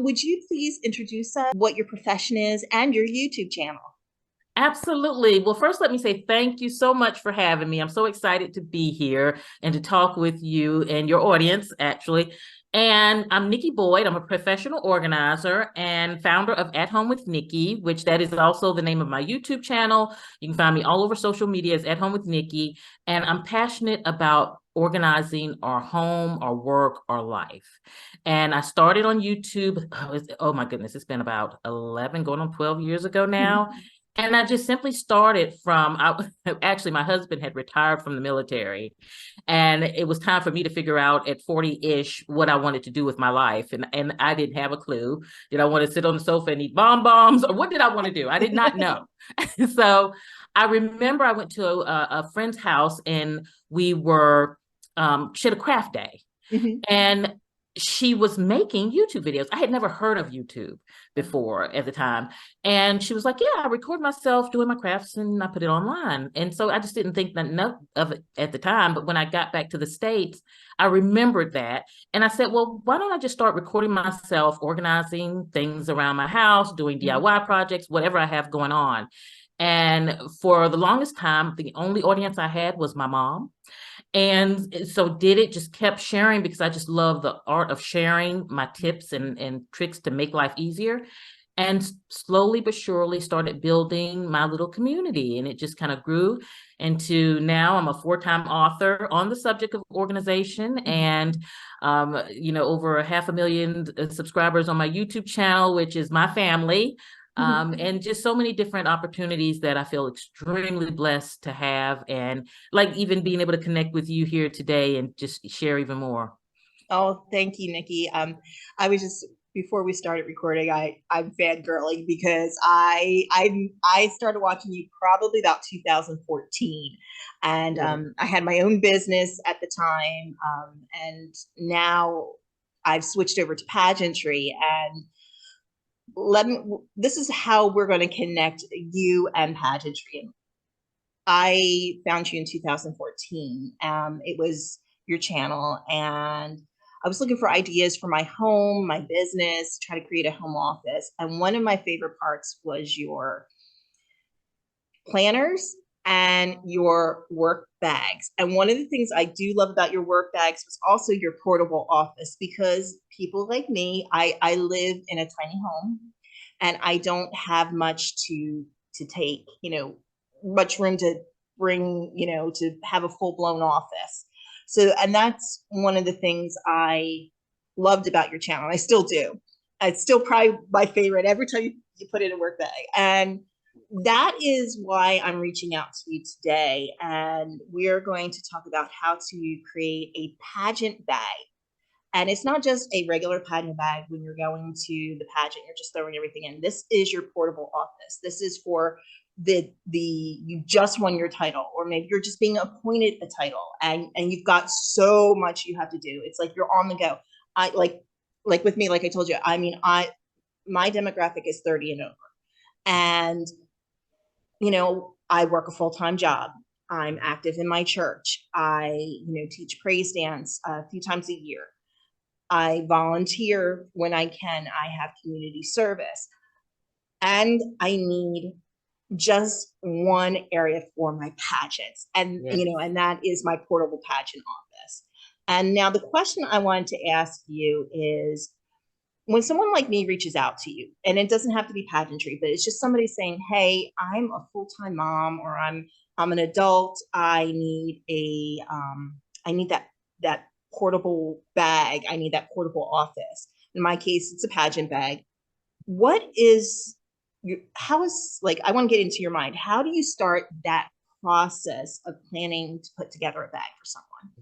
would you please introduce us what your profession is and your YouTube channel? Absolutely. Well, first, let me say thank you so much for having me. I'm so excited to be here and to talk with you and your audience, actually. And I'm Nikki Boyd. I'm a professional organizer and founder of At Home with Nikki, which that is also the name of my YouTube channel. You can find me all over social media as At Home with Nikki. And I'm passionate about organizing our home, our work, our life. And I started on YouTube. Oh my goodness, it's been about 11, going on 12 years ago now. And I just simply started actually, my husband had retired from the military, and it was time for me to figure out at 40-ish what I wanted to do with my life. And I didn't have a clue. Did I want to sit on the sofa and eat bonbons, or what did I want to do? I did not know. So I remember I went to a friend's house, and she had a craft day. Mhm. And she was making YouTube videos. I had never heard of YouTube before at the time. And she was like, yeah, I record myself doing my crafts and I put it online. And so I just didn't think that enough of it at the time. But when I got back to the States, I remembered that. And I said, well, why don't I just start recording myself, organizing things around my house, doing DIY projects, whatever I have going on. And for the longest time, the only audience I had was my mom. And so just kept sharing because I just love the art of sharing my tips and tricks to make life easier. And slowly but surely started building my little community. And it just kind of grew into now I'm a 4-time author on the subject of organization and, over 500,000 subscribers on my YouTube channel, which is my family. And just so many different opportunities that I feel extremely blessed to have. And like even being able to connect with you here today and just share even more. Oh, thank you, Nikki. I was just before we started recording, I'm fangirling because I started watching you probably about 2014, and Yeah. I had my own business at the time, and now I've switched over to pageantry. And this is how we're going to connect you and pageantry. I found you in 2014. It was your channel, and I was looking for ideas for my home, my business, try to create a home office. And one of my favorite parts was your planners and your work bags. And one of the things I do love about your work bags was also your portable office, because people like me, I live in a tiny home and I don't have much to take, much room to bring, to have a full-blown office. So, and that's one of the things I loved about your channel. I still do. It's still probably my favorite every time you put in a work bag. And that is why I'm reaching out to you today. And we're going to talk about how to create a pageant bag. And it's not just a regular pageant bag when you're going to the pageant, you're just throwing everything in. This is your portable office. This is for you just won your title, or maybe you're just being appointed a title and you've got so much you have to do. It's like you're on the go. I like with me, like I told you, I mean, my demographic is 30 and over. And I work a full-time job. I'm active in my church. I, teach praise dance a few times a year. I volunteer when I can. I have community service. And I need just one area for my pageants. And, Yes. And that is my portable pageant office. And now the question I wanted to ask you is, when someone like me reaches out to you, and it doesn't have to be pageantry, but it's just somebody saying, hey, I'm a full-time mom, or I'm an adult, I need I need that portable bag, I need that portable office. In my case, it's a pageant bag. What is how is, like, I want to get into your mind. How do you start that process of planning to put together a bag for someone?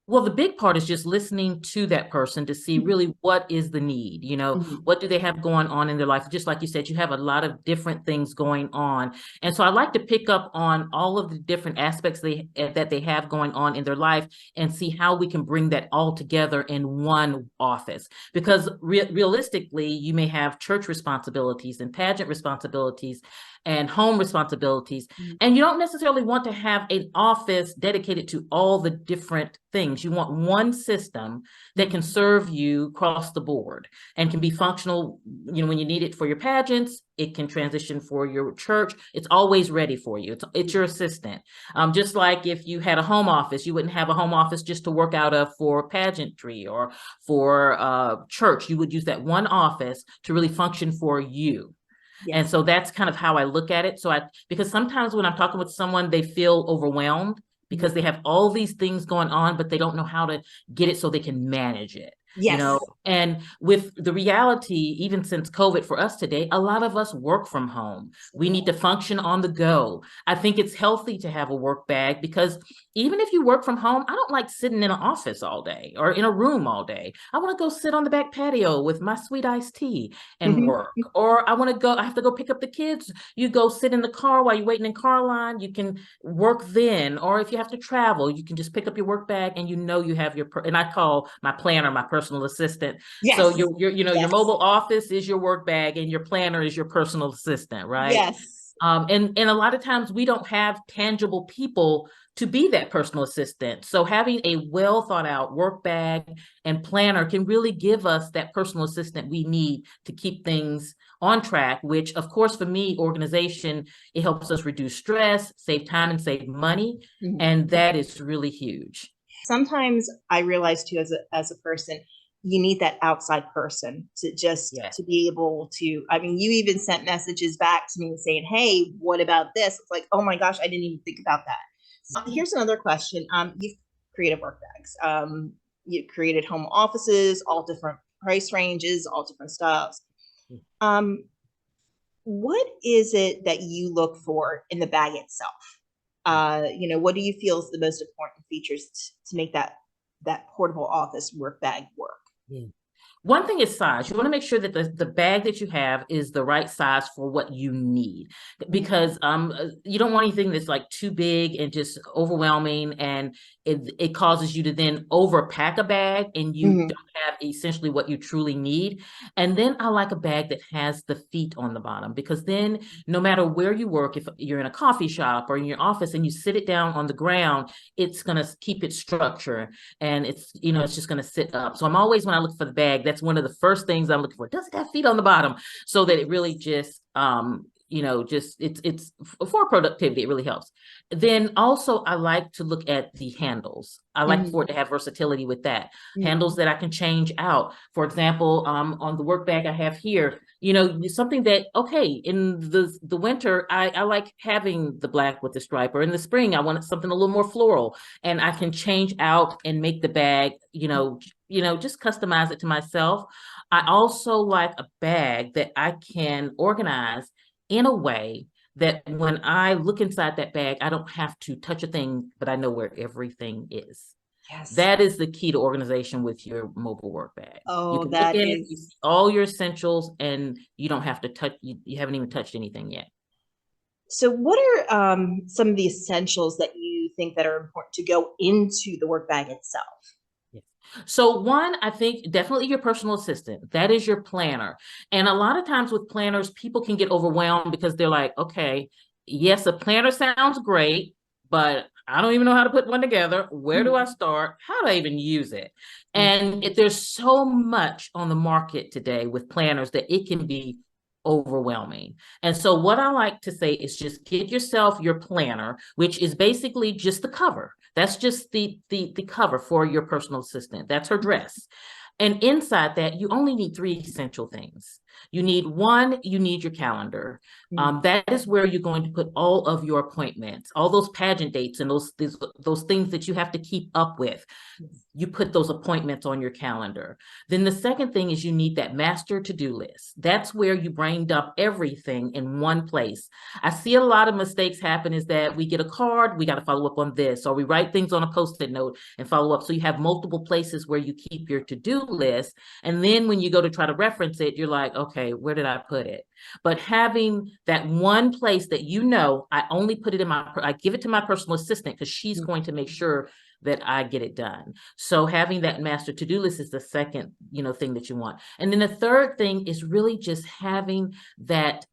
Well, the big part is just listening to that person to see really what is the need, Mhm. what do they have going on in their life? Just like you said, you have a lot of different things going on. And so I like to pick up on all of the different aspects that they have going on in their life and see how we can bring that all together in one office. Because realistically, you may have church responsibilities and pageant responsibilities and home responsibilities. Mhm. And you don't necessarily want to have an office dedicated to all the different things. You want one system that can serve you across the board and can be functional, when you need it for your pageants, it can transition for your church. It's always ready for you. It's your assistant. Just like if you had a home office, you wouldn't have a home office just to work out of for pageantry or for church. You would use that one office to really function for you. And Yes. so that's kind of how I look at it. Because sometimes when I'm talking with someone, they feel overwhelmed because they have all these things going on, but they don't know how to get it so they can manage it. Yes. And with the reality, even since COVID for us today, a lot of us work from home. We need to function on the go. I think it's healthy to have a work bag because even if you work from home, I don't like sitting in an office all day or in a room all day. I want to go sit on the back patio with my sweet iced tea and work. Or I have to go pick up the kids. You go sit in the car while you're waiting in car line. You can work then. Or if you have to travel, you can just pick up your work bag and you have and I call my planner my personal assistant. So Yes. your mobile office is your work bag and your planner is your personal assistant, right? Yes. And a lot of times we don't have tangible people to be that personal assistant. So having a well thought out work bag and planner can really give us that personal assistant we need to keep things on track, which of course for me, organization, it helps us reduce stress, save time and save money. And that is really huge. Sometimes I realize too, as a person, you need that outside person to be able to. I mean, you even sent messages back to me saying, "Hey, what about this?" It's like, oh my gosh, I didn't even think about that. So here's another question. You've created work bags. You've created home offices, all different price ranges, all different styles. What is it that you look for in the bag itself? What do you feel is the most important features to make that portable office work bag work? Yeah. One thing is size. You want to make sure that the bag that you have is the right size for what you need, because you don't want anything that's like too big and just overwhelming, and it causes you to then overpack a bag and you don't have essentially what you truly need. And then I like a bag that has the feet on the bottom, because then no matter where you work, if you're in a coffee shop or in your office and you sit it down on the ground, it's going to keep its structure and it's just going to sit up. So I'm always, when I look for the bag, that's one of the first things I'm looking for. Does it have feet on the bottom? So that it really just it's for productivity, it really helps. Then also I like to look at the handles. I like for it to have versatility with that. Handles that I can change out. For example, on the work bag I have here, something that, okay, in the winter, I like having the black with the stripe, or in the spring, I want something a little more floral, and I can change out and make the bag, just customize it to myself. I also like a bag that I can organize in a way that when I look inside that bag, I don't have to touch a thing, but I know where everything is. Yes. That is the key to organization with your mobile work bag. You Oh, can look that in it, you is. see all your essentials, and you don't have to touch, you haven't even touched anything yet. So, what are some of the essentials that you think that are important to go into the work bag itself? So one, I think definitely your personal assistant. That is your planner. And a lot of times with planners, people can get overwhelmed because they're like, okay, yes, a planner sounds great, but I don't even know how to put one together. Where do I start? How do I even use it? And there's so much on the market today with planners that it can be overwhelming. And so what I like to say is just get yourself your planner, which is basically just the cover. That's just the cover for your personal assistant. That's her dress. And inside that, you only need three essential things. You need your calendar. That is where you're going to put all of your appointments, all those pageant dates and those things that you have to keep up with. You put those appointments on your calendar. Then the second thing is you need that master to-do list. That's where you brain dump everything in one place. I see a lot of mistakes happen is that we get a card, we got to follow up on this, or we write things on a Post-it note and follow up. So you have multiple places where you keep your to-do list. And then when you go to try to reference it, you're like, okay, where did I put it? But having that one place that I only put it in I give it to my personal assistant because she's going to make sure that I get it done. So having that master to-do list is the second, thing that you want. And then the third thing is really just having that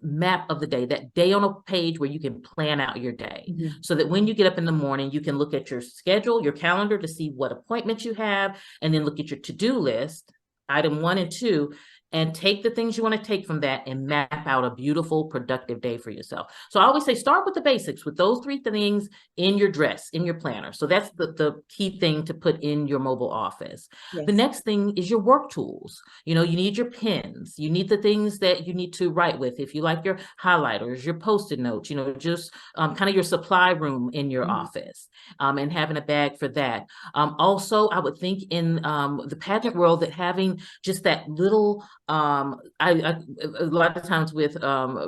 map of the day, that day on a page where you can plan out your day, so that when you get up in the morning, you can look at your schedule, your calendar, to see what appointments you have, and then look at your to-do list, item 1 and 2, and take the things you want to take from that and map out a beautiful, productive day for yourself. So I always say, start with the basics, with those 3 things in your dress, in your planner. So that's the key thing to put in your mobile office. Yes. The next thing is your work tools. You know, you need your pens, you need the things that you need to write with. If you like your highlighters, your Post-it notes, you know, just kind of your supply room in your office, and having a bag for that. Also, I would think in the pageant world, that having just that little, a lot of times with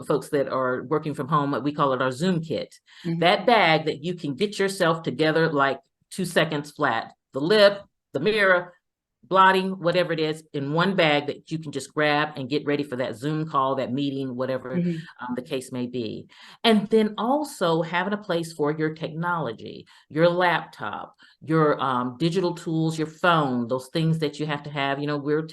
folks that are working from home, we call it our Zoom kit. That bag that you can get yourself together like 2 seconds flat, the lip, the mirror, blotting, whatever it is, in one bag that you can just grab and get ready for that Zoom call, that meeting, whatever the case may be. And then also having a place for your technology, your laptop, your digital tools, your phone, those things that you have to have. You know, we're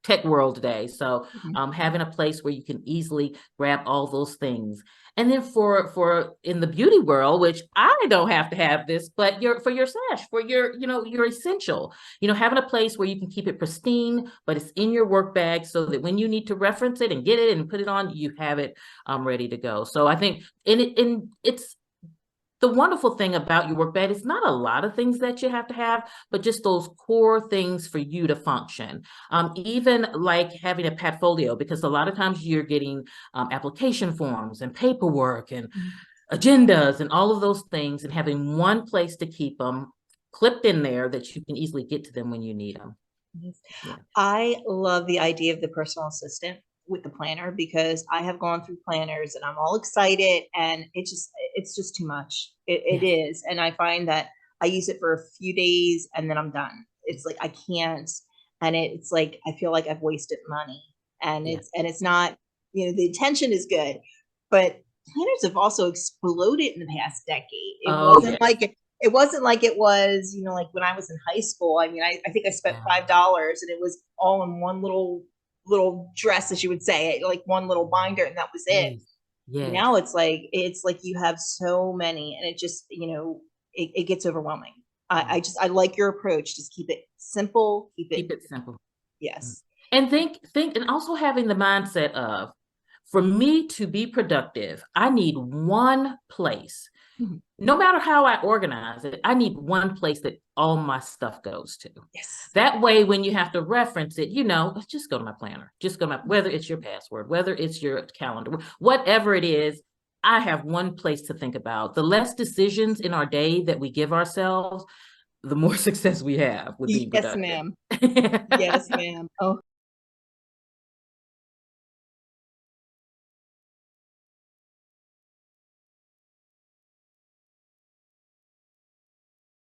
tech world today. So having a place where you can easily grab all those things. And then for in the beauty world, which I don't have to have this, but for your sash, for your, you know, your essential, you know, having a place where you can keep it pristine, but it's in your work bag, so that when you need to reference it and get it and put it on, you have it ready to go. So I think, and it's the wonderful thing about your work bag, it's not a lot of things that you have to have, but just those core things for you to function. Even like having a portfolio, because a lot of times you're getting application forms and paperwork and agendas and all of those things, and having one place to keep them clipped in there that you can easily get to them when you need them. Yeah. I love the idea of the personal assistant with the planner, because I have gone through planners and I'm all excited, and it's just too much. It is. And I find that I use it for a few days and then I'm done. It's like I can't, and it's like I feel like I've wasted money, and it's not, you know, the intention is good, but planners have also exploded in the past decade. It wasn't like it was, you know, like when I was in high school. I mean, I think I spent $5 and it was all in one little dress, as you would say, like one little binder, and that was it. Now it's like you have so many, and it just, you know, it gets overwhelming. I like your approach. Just keep it simple. Keep it simple. Yes. And think, and also having the mindset of, for me to be productive, I need one place. No matter how I organize it, I need one place that all my stuff goes to. Yes. That way, when you have to reference it, you know, just go to my planner. Just go to whether it's your password, whether it's your calendar, whatever it is, I have one place to think about. The less decisions in our day that we give ourselves, the more success we have with being productive. Yes, ma'am. Yes, ma'am. Oh.